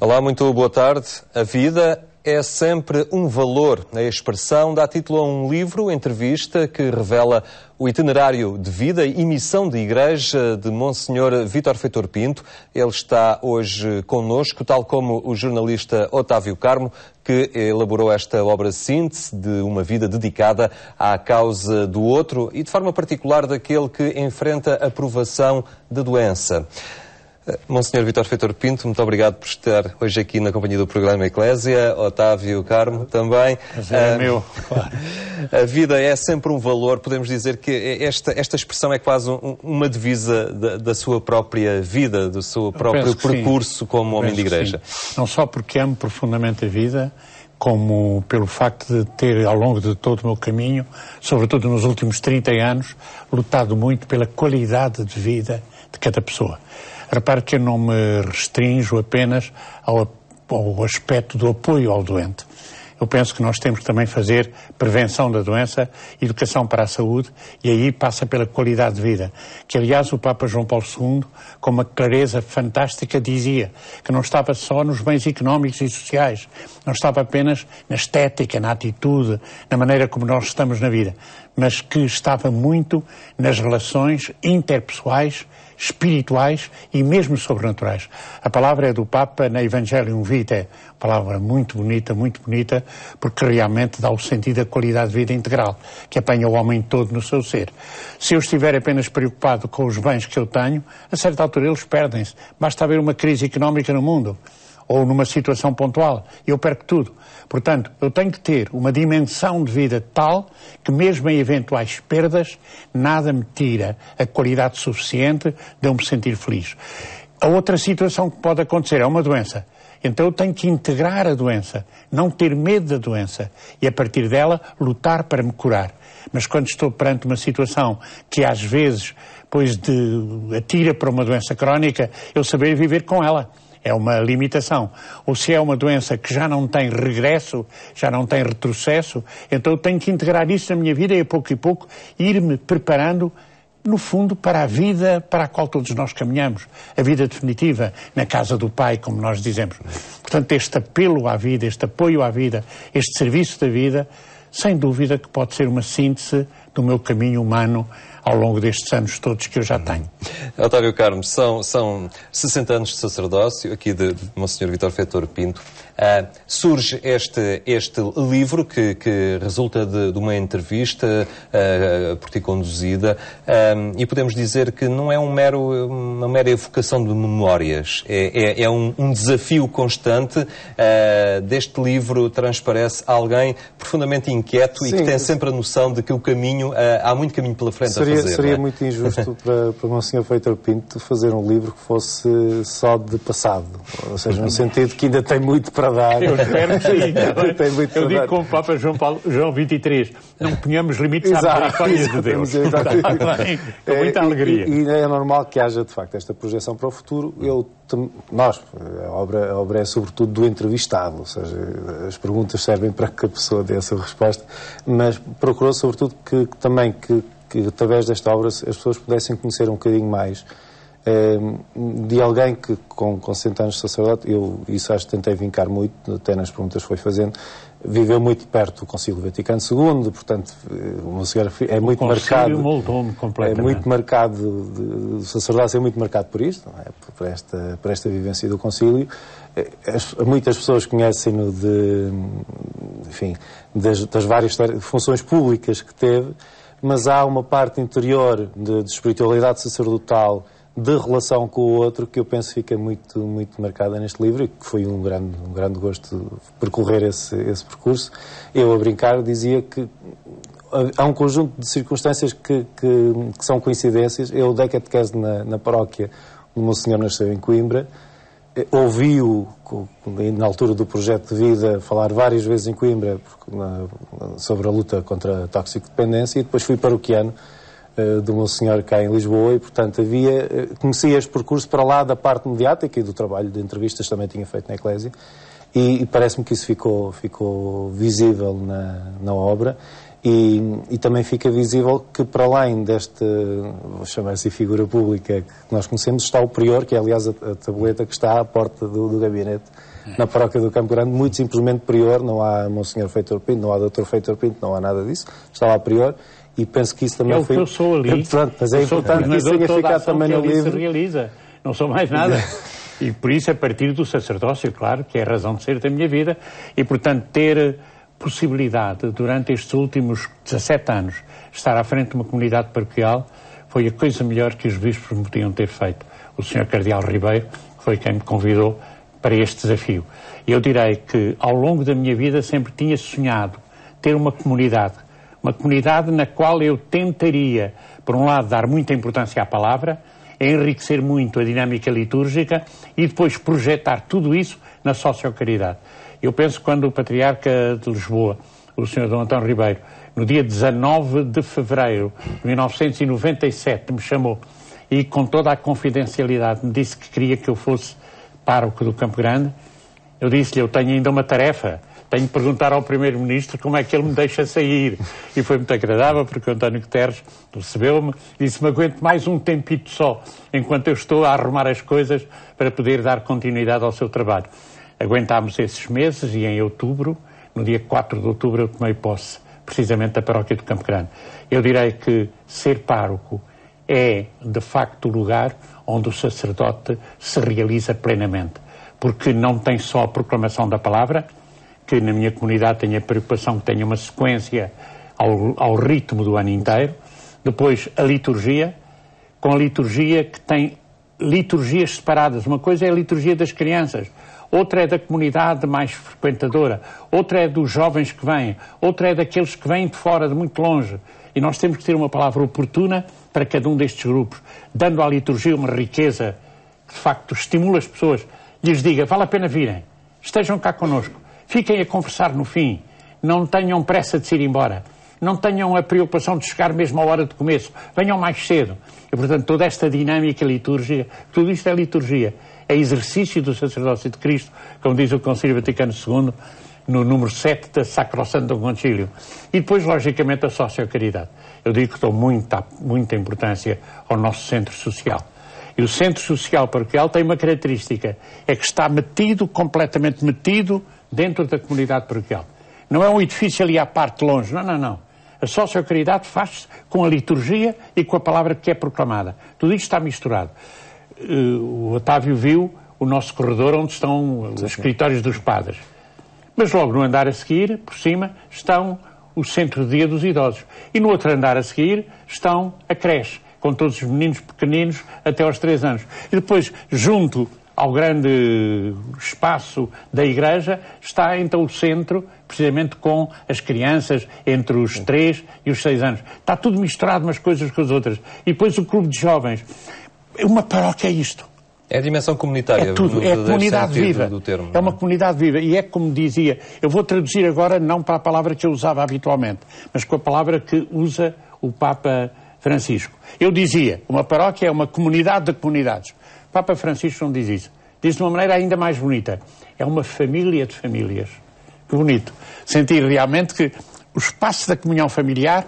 Olá, muito boa tarde. A vida é sempre um valor. A expressão dá título a um livro, entrevista, que revela o itinerário de vida e missão de igreja de Monsenhor Vítor Feitor Pinto. Ele está hoje connosco, tal como o jornalista Otávio Carmo, que elaborou esta obra síntese de uma vida dedicada à causa do outro e de forma particular daquele que enfrenta a provação da doença. Monsenhor Vítor Feitor Pinto, muito obrigado por estar hoje aqui na companhia do programa Eclésia. Otávio Carmo também. É meu, claro. A vida é sempre um valor. Podemos dizer que esta expressão é quase uma divisa da sua própria vida, do seu próprio percurso como homem de igreja. Não só porque amo profundamente a vida, como pelo facto de ter, ao longo de todo o meu caminho, sobretudo nos últimos 30 anos, lutado muito pela qualidade de vida de cada pessoa. Repare que eu não me restrinjo apenas ao aspecto do apoio ao doente. Eu penso que nós temos que também fazer prevenção da doença, educação para a saúde, e aí passa pela qualidade de vida. Que, aliás, o Papa João Paulo II, com uma clareza fantástica, dizia que não estava só nos bens económicos e sociais, não estava apenas na estética, na atitude, na maneira como nós estamos na vida, mas que estava muito nas relações interpessoais, espirituais e mesmo sobrenaturais. A palavra é do Papa na Evangelium Vitae, palavra muito bonita, porque realmente dá o sentido da qualidade de vida integral, que apanha o homem todo no seu ser. Se eu estiver apenas preocupado com os bens que eu tenho, a certa altura eles perdem-se. Basta haver uma crise económica no mundo, ou numa situação pontual, e eu perco tudo. Portanto, eu tenho que ter uma dimensão de vida tal que mesmo em eventuais perdas, nada me tira a qualidade suficiente de eu me sentir feliz. A outra situação que pode acontecer é uma doença. Então eu tenho que integrar a doença, não ter medo da doença e a partir dela lutar para me curar. Mas quando estou perante uma situação que às vezes atira para uma doença crónica, eu saber viver com ela. É uma limitação. Ou se é uma doença que já não tem regresso, já não tem retrocesso, então eu tenho que integrar isso na minha vida e a pouco ir-me preparando, no fundo, para a vida para a qual todos nós caminhamos. A vida definitiva, na casa do Pai, como nós dizemos. Portanto, este apelo à vida, este apoio à vida, este serviço da vida, sem dúvida que pode ser uma síntese do meu caminho humano ao longo destes anos todos que eu já tenho. Otávio Carmo, são 60 anos de sacerdócio, aqui de Monsenhor Vítor Feitor Pinto. Surge este livro que resulta de uma entrevista por ti conduzida e podemos dizer que não é uma mera evocação de memórias, é um desafio constante. Deste livro transparece alguém profundamente inquieto. Sim, e que tem sempre a noção de que há muito caminho pela frente a fazer. Seria muito injusto para Monsenhor Feitor Pinto fazer um livro que fosse só de passado, ou seja, no sentido que ainda tem muito para dar. Eu espero que sim. Eu digo como o Papa João 23, não ponhamos limites à misericórdia de Deus. Com muita alegria. E é normal que haja, de facto, esta projeção para o futuro. A obra é sobretudo do entrevistado, ou seja, as perguntas servem para que a pessoa dê essa resposta, mas procurou sobretudo que através desta obra as pessoas pudessem conhecer um bocadinho mais de alguém que com 60 anos de sacerdote, isso acho que tentei vincar muito, até nas perguntas que foi fazendo, viveu muito perto do Concílio Vaticano II, portanto, o senhor é muito marcado. Moldou-me completamente. É muito marcado, o sacerdócio é muito marcado por isto, não é? por esta vivência do Concílio. Muitas pessoas conhecem-no das várias funções públicas que teve, mas há uma parte interior de espiritualidade sacerdotal, de relação com o outro, que eu penso fica muito, muito marcada neste livro e que foi um grande gosto percorrer esse percurso. Eu, a brincar, dizia que há um conjunto de circunstâncias que são coincidências. Eu dei catequese na paróquia onde o meu senhor nasceu em Coimbra, ouvi-o na altura do projeto de vida falar várias vezes em Coimbra sobre a luta contra a toxicodependência e depois fui paroquiano do meu senhor cá em Lisboa e, portanto, conhecia este percurso para lá da parte mediática e do trabalho de entrevistas também tinha feito na Eclésia e parece-me que isso ficou visível na obra e também fica visível que para além desta, vou chamar assim, figura pública que nós conhecemos, está o prior, que é aliás a tabuleta que está à porta do gabinete na paróquia do Campo Grande, muito simplesmente prior, não há Monsenhor Feitor Pinto, não há Dr. Feitor Pinto, não há nada disso, está lá prior, e penso que isso também foi... eu sou ali, mas é importante que isso tenha ficado também no livro. Se realiza, não sou mais nada. E por isso, a partir do sacerdócio, claro, que é a razão de ser da minha vida, e portanto ter possibilidade, durante estes últimos 17 anos, estar à frente de uma comunidade paroquial, foi a coisa melhor que os bispos me podiam ter feito. O Sr. Cardeal Ribeiro foi quem me convidou para este desafio. E eu direi que, ao longo da minha vida, sempre tinha sonhado ter uma comunidade na qual eu tentaria, por um lado, dar muita importância à palavra, enriquecer muito a dinâmica litúrgica e depois projetar tudo isso na sociocaridade. Eu penso que quando o Patriarca de Lisboa, o Sr. Dom Antão Ribeiro, no dia 19 de fevereiro de 1997, me chamou e com toda a confidencialidade me disse que queria que eu fosse pároco do Campo Grande, eu disse-lhe, eu tenho ainda uma tarefa, tenho de perguntar ao Primeiro-Ministro como é que ele me deixa sair. E foi muito agradável, porque o António Guterres recebeu-me e disse-me, aguente mais um tempito só, enquanto eu estou a arrumar as coisas para poder dar continuidade ao seu trabalho. Aguentámos esses meses e em outubro, no dia 4 de outubro, eu tomei posse, precisamente da paróquia do Campo Grande. Eu direi que ser pároco é, de facto, o lugar onde o sacerdote se realiza plenamente, porque não tem só a proclamação da palavra, que na minha comunidade tenho a preocupação que tenha uma sequência ao ritmo do ano inteiro, depois a liturgia, com a liturgia que tem liturgias separadas. Uma coisa é a liturgia das crianças, outra é da comunidade mais frequentadora, outra é dos jovens que vêm, outra é daqueles que vêm de fora, de muito longe. E nós temos que ter uma palavra oportuna para cada um destes grupos, dando à liturgia uma riqueza que, de facto, estimula as pessoas, lhes diga, vale a pena virem, estejam cá connosco, fiquem a conversar no fim, não tenham pressa de se ir embora, não tenham a preocupação de chegar mesmo à hora de começo, venham mais cedo. E, portanto, toda esta dinâmica litúrgica, tudo isto é liturgia, é exercício do sacerdócio de Cristo, como diz o Concílio Vaticano II, no número 7 da Sacrosantum Concilium. E depois, logicamente, a sociocaridade. Eu digo que dou muita importância ao nosso centro social. E o centro social paroquial tem uma característica, é que está completamente metido dentro da comunidade paroquial. Não é um edifício ali à parte, longe, não. A sociocaridade faz-se com a liturgia e com a palavra que é proclamada. Tudo isto está misturado. O Otávio viu o nosso corredor onde estão os escritórios dos padres. Mas logo no andar a seguir, por cima, estão o centro de dia dos idosos. E no outro andar a seguir estão a creche, com todos os meninos pequeninos até aos 3 anos. E depois, junto ao grande espaço da igreja, está então o centro, precisamente com as crianças entre os 3 e os 6 anos. Está tudo misturado umas coisas com as outras. E depois o clube de jovens. Uma paróquia é isto. É a dimensão comunitária. É tudo, é a comunidade viva. Do termo, é uma comunidade viva. E é como dizia, eu vou traduzir agora não para a palavra que eu usava habitualmente, mas com a palavra que usa o Papa Francisco. Eu dizia, uma paróquia é uma comunidade de comunidades. O Papa Francisco não diz isso. Diz de uma maneira ainda mais bonita. É uma família de famílias. Que bonito. Sentir realmente que o espaço da comunhão familiar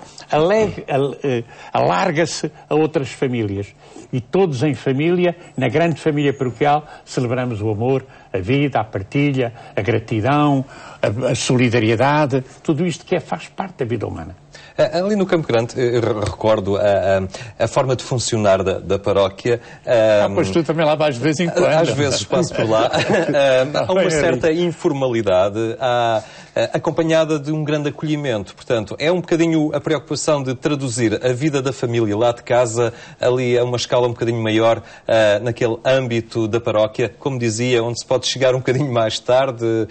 alarga-se a outras famílias. E todos em família, na grande família paroquial, celebramos o amor, a vida, a partilha, a gratidão, a solidariedade, tudo isto que faz parte da vida humana. Ali no Campo Grande, eu recordo a forma de funcionar da paróquia. Pois tu também lá vais de vez em quando. Às vezes passo por lá. Há uma certa informalidade, acompanhada de um grande acolhimento. Portanto, é um bocadinho a preocupação de traduzir a vida da família lá de casa, ali a uma escala um bocadinho maior, naquele âmbito da paróquia, como dizia, onde se pode chegar um bocadinho mais tarde,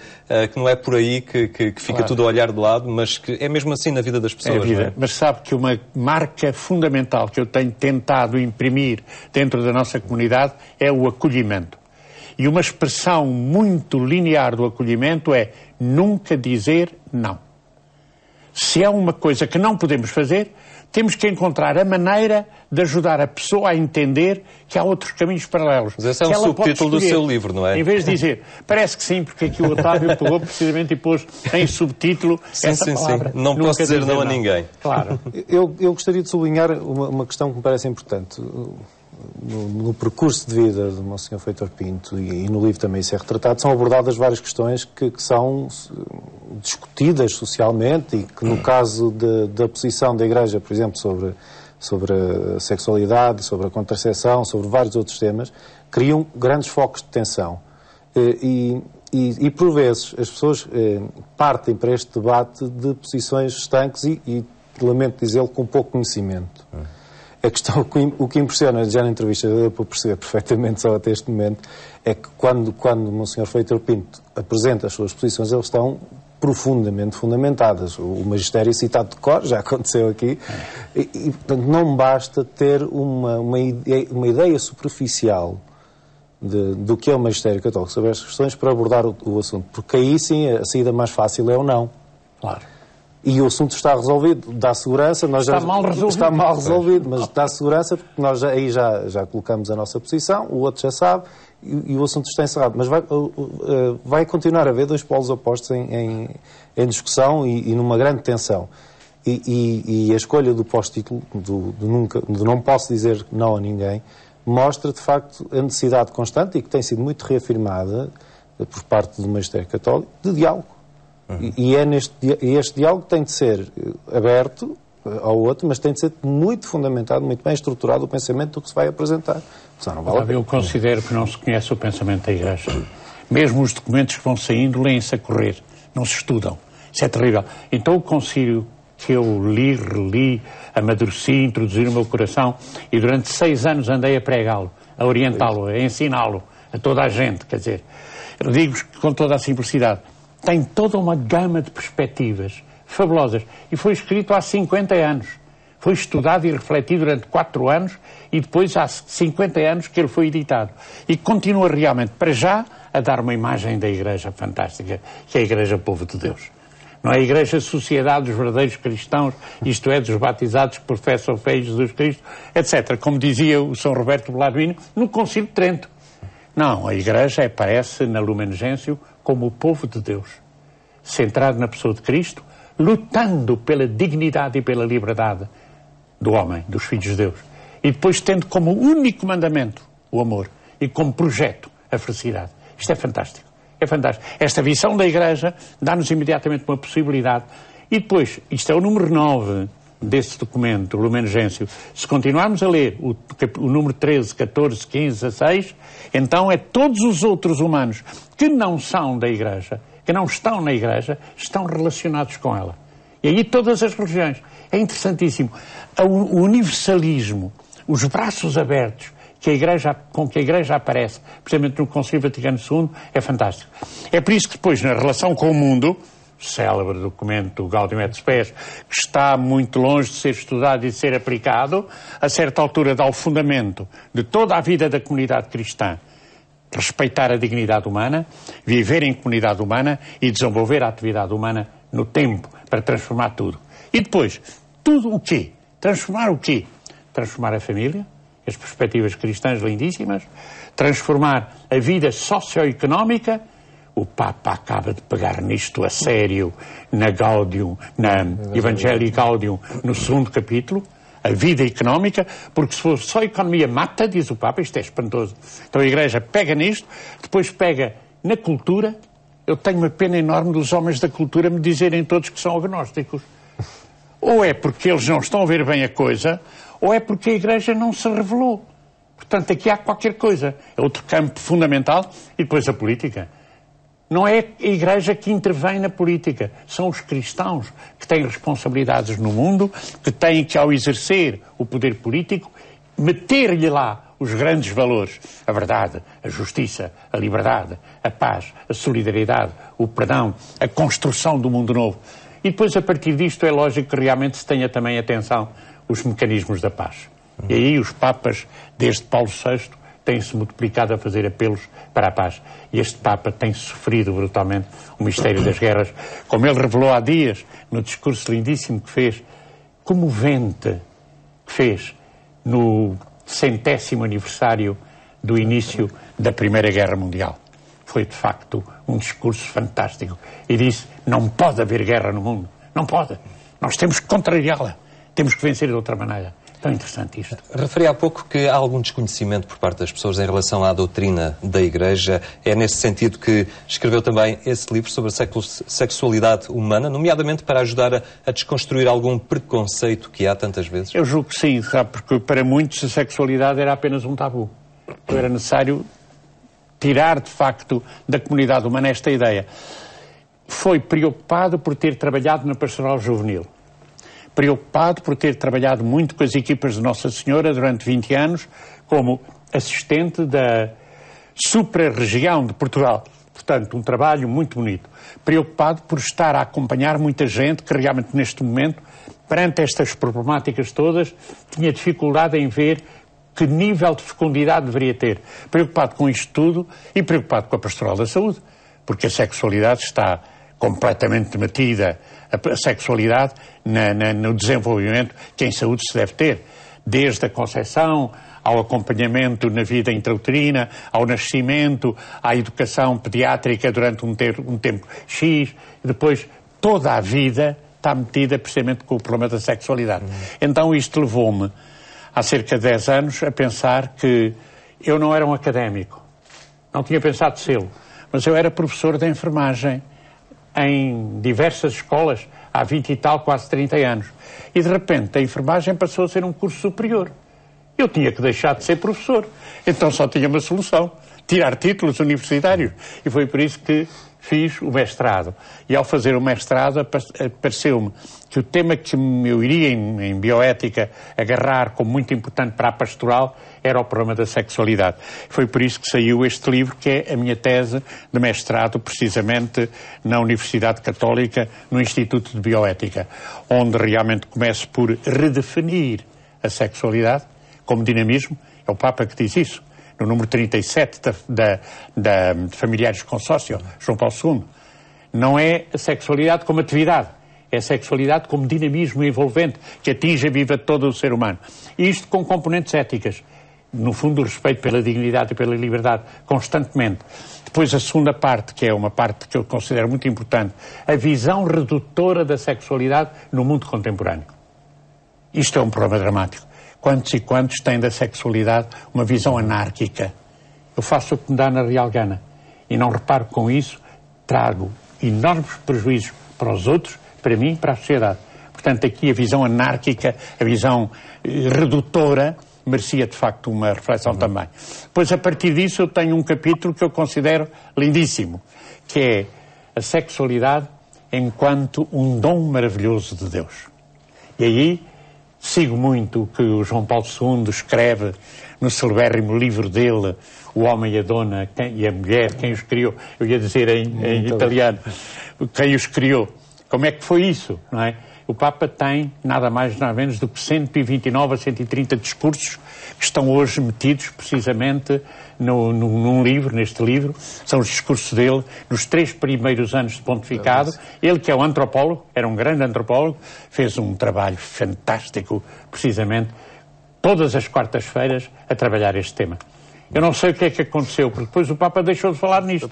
que não é por aí que fica tudo a olhar de lado, mas que é mesmo assim na vida das pessoas. É a vida. Não é? Mas sabe que uma marca fundamental que eu tenho tentado imprimir dentro da nossa comunidade é o acolhimento. E uma expressão muito linear do acolhimento é nunca dizer não. Se é uma coisa que não podemos fazer, temos que encontrar a maneira de ajudar a pessoa a entender que há outros caminhos paralelos. Mas esse é um subtítulo do seu livro, não é? Em vez de dizer, parece que sim, porque aqui o Otávio pegou precisamente e pôs em subtítulo essa palavra. Sim. Não posso dizer não a ninguém. Claro. Eu gostaria de sublinhar uma questão que me parece importante. no percurso de vida de Monsenhor Feitor Pinto, e no livro também isso é retratado, são abordadas várias questões que são discutidas socialmente e que, no caso da posição da Igreja, por exemplo, sobre a sexualidade, sobre a contracepção, sobre vários outros temas, criam grandes focos de tensão. E por vezes, as pessoas partem para este debate de posições estanques e lamento dizê-lo, com pouco conhecimento. A questão, o que impressiona, já na entrevista, deu para perceber perfeitamente só até este momento, é que quando o Monsenhor Feitor Pinto apresenta as suas posições, elas estão profundamente fundamentadas. O magistério citado de cor, já aconteceu aqui, e portanto, não basta ter uma ideia superficial do que é o magistério católico sobre estas questões para abordar o assunto, porque aí sim a saída mais fácil é o não. Claro. E o assunto está resolvido, dá segurança. Está mal resolvido, mas dá segurança porque nós aí já colocamos a nossa posição, o outro já sabe e o assunto está encerrado. Mas vai continuar a haver dois polos opostos em discussão e numa grande tensão. E a escolha do pós-título, do não posso dizer não a ninguém, mostra de facto a necessidade constante e que tem sido muito reafirmada por parte do Magistério Católico de diálogo. E este diálogo tem de ser aberto ao outro, mas tem de ser muito fundamentado, muito bem estruturado o pensamento do que se vai apresentar. Não vale. Eu considero que não se conhece o pensamento da Igreja. Mesmo os documentos que vão saindo, leem-se a correr, não se estudam. Isso é terrível. Então o concílio que eu li, reli, amadureci, introduzi no meu coração e durante 6 anos andei a pregá-lo, a orientá-lo, a ensiná-lo a toda a gente, quer dizer, digo-vos com toda a simplicidade, tem toda uma gama de perspectivas fabulosas. E foi escrito há 50 anos. Foi estudado e refletido durante 4 anos e depois há 50 anos que ele foi editado. E continua realmente, para já, a dar uma imagem da Igreja fantástica, que é a Igreja Povo de Deus. Não é a Igreja Sociedade dos verdadeiros cristãos, isto é, dos batizados que professam a fé em Jesus Cristo, etc. Como dizia o São Roberto Belarmino no Concílio de Trento. Não, a Igreja aparece na Lumen Gentium como o povo de Deus, centrado na pessoa de Cristo, lutando pela dignidade e pela liberdade do homem, dos filhos de Deus. E depois tendo como único mandamento o amor e como projeto a felicidade. Isto é fantástico. É fantástico. Esta visão da Igreja dá-nos imediatamente uma possibilidade. E depois, isto é o número 9 desse documento, o Lumen Gentium. Se continuarmos a ler o número 13, 14, 15, 16, então é todos os outros humanos que não são da Igreja, que não estão na Igreja, estão relacionados com ela. E aí todas as religiões. É interessantíssimo. O universalismo, os braços abertos com que a Igreja aparece, precisamente no Concílio Vaticano II, é fantástico. É por isso que depois, na relação com o mundo, célebre documento Gaudium et Spes, que está muito longe de ser estudado e de ser aplicado, a certa altura dá o fundamento de toda a vida da comunidade cristã. Respeitar a dignidade humana, viver em comunidade humana e desenvolver a atividade humana no tempo para transformar tudo. E depois, tudo o quê? Transformar o quê? Transformar a família, as perspectivas cristãs lindíssimas, transformar a vida socioeconómica. O Papa acaba de pegar nisto a sério na Gaudium, na Evangelii Gaudium, no 2º capítulo, a vida económica, porque se for só a economia mata, diz o Papa, isto é espantoso. Então a Igreja pega nisto, depois pega na cultura. Eu tenho uma pena enorme dos homens da cultura me dizerem todos que são agnósticos. Ou é porque eles não estão a ver bem a coisa, ou é porque a Igreja não se revelou. Portanto, aqui há qualquer coisa. É outro campo fundamental e depois a política. Não é a Igreja que intervém na política, são os cristãos que têm responsabilidades no mundo, que têm que, ao exercer o poder político, meter-lhe lá os grandes valores, a verdade, a justiça, a liberdade, a paz, a solidariedade, o perdão, a construção do mundo novo. E depois, a partir disto, é lógico que realmente se tenha também atenção os mecanismos da paz. E aí os papas, desde Paulo VI, têm-se multiplicado a fazer apelos para a paz. E este Papa tem sofrido brutalmente o mistério das guerras, como ele revelou há dias, no discurso lindíssimo que fez, comovente, que fez no 100º aniversário do início da Primeira Guerra Mundial. Foi, de facto, um discurso fantástico. E disse, não pode haver guerra no mundo. Não pode. Nós temos que contrariá-la. Temos que vencer de outra maneira. tão interessante isto. Referi há pouco que há algum desconhecimento por parte das pessoas em relação à doutrina da Igreja. É nesse sentido que escreveu também esse livro sobre a sexualidade humana, nomeadamente para ajudar a desconstruir algum preconceito que há tantas vezes? Eu julgo que sim, sabe, porque para muitos a sexualidade era apenas um tabu. Então era necessário tirar, de facto, da comunidade humana esta ideia. Foi preocupado por ter trabalhado na pastoral juvenil. Preocupado por ter trabalhado muito com as equipas de Nossa Senhora durante 20 anos, como assistente da supra-região de Portugal. Portanto, um trabalho muito bonito. Preocupado por estar a acompanhar muita gente que realmente neste momento, perante estas problemáticas todas, tinha dificuldade em ver que nível de fecundidade deveria ter. Preocupado com isto tudo e preocupado com a pastoral da saúde, porque a sexualidade está completamente metida, a sexualidade no desenvolvimento que em saúde se deve ter, desde a concepção ao acompanhamento na vida intrauterina, ao nascimento, à educação pediátrica durante um tempo X, depois toda a vida está metida precisamente com o problema da sexualidade. Então isto levou-me, há cerca de 10 anos, a pensar que eu não era um académico, não tinha pensado sê-lo, mas eu era professor de enfermagem em diversas escolas, há 20 e tal, quase 30 anos. E de repente a enfermagem passou a ser um curso superior. Eu tinha que deixar de ser professor. Então só tinha uma solução, tirar títulos universitários. E foi por isso que fiz o mestrado. E ao fazer o mestrado, pareceu-me que o tema que eu iria em bioética agarrar como muito importante para a pastoral era o problema da sexualidade. Foi por isso que saiu este livro, que é a minha tese de mestrado, precisamente na Universidade Católica, no Instituto de Bioética, onde realmente começo por redefinir a sexualidade como dinamismo. É o Papa que diz isso, no número 37 de Familiares de Consórcio, João Paulo II. Não é a sexualidade como atividade, é a sexualidade como dinamismo envolvente, que atinge a vida de todo o ser humano. E isto com componentes éticas. No fundo, o respeito pela dignidade e pela liberdade, constantemente. Depois, a segunda parte, que é uma parte que eu considero muito importante, a visão redutora da sexualidade no mundo contemporâneo. Isto é um problema dramático. Quantos e quantos têm da sexualidade uma visão anárquica? Eu faço o que me dá na Real Gana e não reparo com isso, trago enormes prejuízos para os outros, para mim e para a sociedade. Portanto, aqui a visão anárquica, a visão redutora, merecia de facto uma reflexão também. Pois a partir disso eu tenho um capítulo que eu considero lindíssimo, que é a sexualidade enquanto um dom maravilhoso de Deus. E aí sigo muito o que o João Paulo II escreve no celebérrimo livro dele, O Homem e a Dona e a Mulher, quem os criou. Eu ia dizer em italiano, quem os criou. Como é que foi isso, não é? O Papa tem nada mais nada menos do que 129 a 130 discursos que estão hoje metidos precisamente num livro, neste livro. São os discursos dele nos 3 primeiros anos de pontificado. Ele, que é um antropólogo, era um grande antropólogo, fez um trabalho fantástico, precisamente, todas as quartas-feiras a trabalhar este tema. Eu não sei o que é que aconteceu, porque depois o Papa deixou de falar nisto.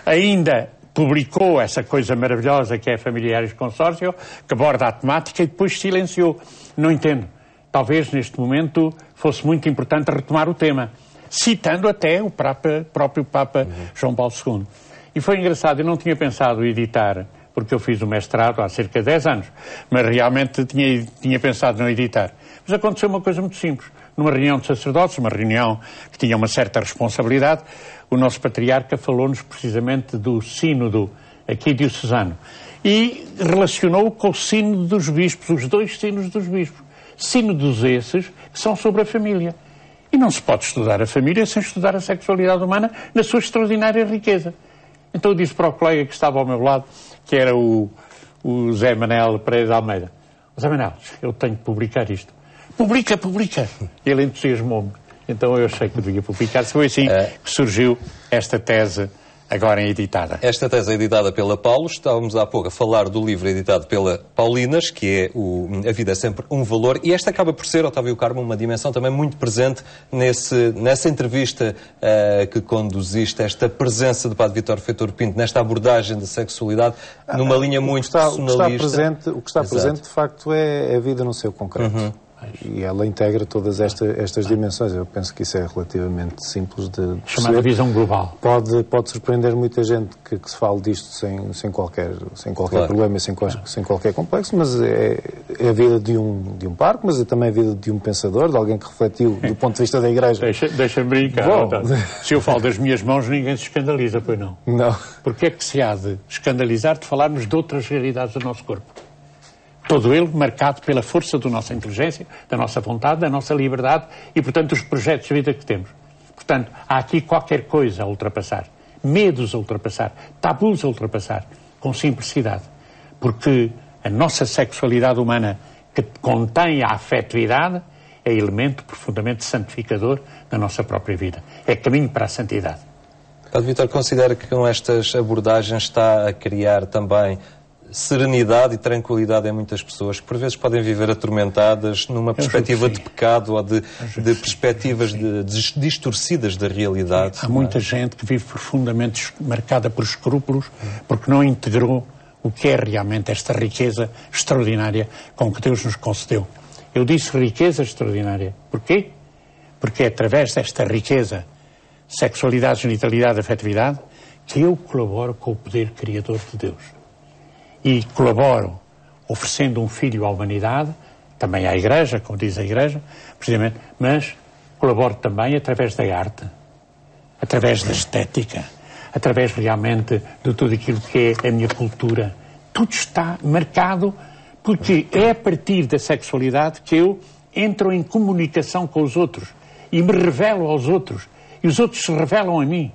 Ainda publicou essa coisa maravilhosa que é Familiares de Consórcio, que aborda a temática e depois silenciou. Não entendo. Talvez neste momento fosse muito importante retomar o tema, citando até o próprio Papa João Paulo II. E foi engraçado, eu não tinha pensado editar, porque eu fiz o mestrado há cerca de 10 anos, mas realmente tinha pensado não editar. Mas aconteceu uma coisa muito simples. Numa reunião de sacerdotes, uma reunião que tinha uma certa responsabilidade, o nosso patriarca falou-nos precisamente do sínodo aqui diocesano e relacionou com o sínodo dos bispos, os 2 sínodos dos bispos. Sínodos esses que são sobre a família. E não se pode estudar a família sem estudar a sexualidade humana na sua extraordinária riqueza. Então eu disse para o colega que estava ao meu lado, que era o Zé Manel Pereira de Almeida: Zé Manel, eu tenho que publicar isto. Publica. Ele entusiasmou-me. Então eu achei que devia publicar. Foi assim que surgiu esta tese agora editada. Esta tese é editada pela Paulo. Estávamos há pouco a falar do livro editado pela Paulinas, que é A Vida é Sempre um Valor. E esta acaba por ser, Otávio Carmo, uma dimensão também muito presente nessa entrevista que conduziste, esta presença do Padre Vítor Feitor Pinto, nesta abordagem da sexualidade, numa linha muito personalista. O que está presente, de facto, é a vida no seu concreto. E ela integra todas estas dimensões. Eu penso que isso é relativamente simples de chamada visão global. Pode surpreender muita gente que se fale disto sem qualquer claro. Problema, sem qualquer complexo, mas é a vida de um parque, mas é também a vida de um pensador, de alguém que refletiu do ponto de vista da Igreja. Deixa-me brincar. Bom, se eu falo das minhas mãos, ninguém se escandaliza, pois não? Não. Porque é que se há de escandalizar de falarmos de outras realidades do nosso corpo? Todo ele marcado pela força da nossa inteligência, da nossa vontade, da nossa liberdade e, portanto, dos projetos de vida que temos. Portanto, há aqui qualquer coisa a ultrapassar, medos a ultrapassar, tabus a ultrapassar, com simplicidade. Porque a nossa sexualidade humana, que contém a afetividade, é elemento profundamente santificador da nossa própria vida. É caminho para a santidade. Padre Vítor, considera que com estas abordagens está a criar também serenidade e tranquilidade em muitas pessoas que por vezes podem viver atormentadas numa perspectiva de pecado ou de perspectivas distorcidas da realidade. Há muita gente que vive profundamente marcada por escrúpulos porque não integrou o que é realmente esta riqueza extraordinária com que Deus nos concedeu. Eu disse riqueza extraordinária. Porquê? Porque é através desta riqueza, sexualidade, genitalidade, afetividade, que eu colaboro com o poder criador de Deus. E colaboro oferecendo um filho à humanidade, também à Igreja, como diz a Igreja, precisamente, mas colaboro também através da arte, através da estética, através realmente de tudo aquilo que é a minha cultura. Tudo está marcado porque é a partir da sexualidade que eu entro em comunicação com os outros e me revelo aos outros e os outros se revelam a mim.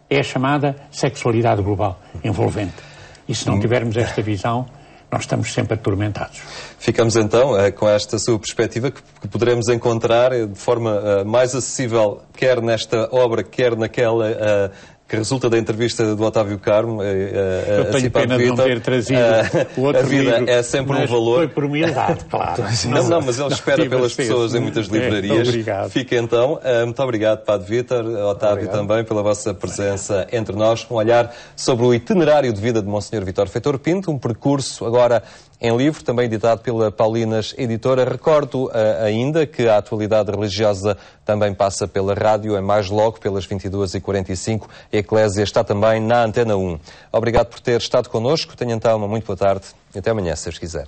É a chamada sexualidade global, envolvente. E se não tivermos esta visão, nós estamos sempre atormentados. Ficamos então com esta sua perspectiva que poderemos encontrar de forma mais acessível, quer nesta obra, quer naquela que resulta da entrevista do Otávio Carmo. Eu tenho pena de não ter trazido o outro A vida livro, é sempre um valor. Foi por humildade, claro. Não, mas ele espera pelas pessoas em muitas livrarias. Obrigado. Fica então. Muito obrigado, Padre Vítor, Otávio também, pela vossa presença entre nós. Um olhar sobre o itinerário de vida de Monsenhor Vítor Feitor Pinto, um percurso agora em livro, também editado pela Paulinas Editora. Recordo ainda que a atualidade religiosa também passa pela rádio, é mais logo, pelas 22h45. A Eclésia está também na Antena 1. Obrigado por ter estado connosco. Tenha então uma muito boa tarde e até amanhã, se Deus quiser.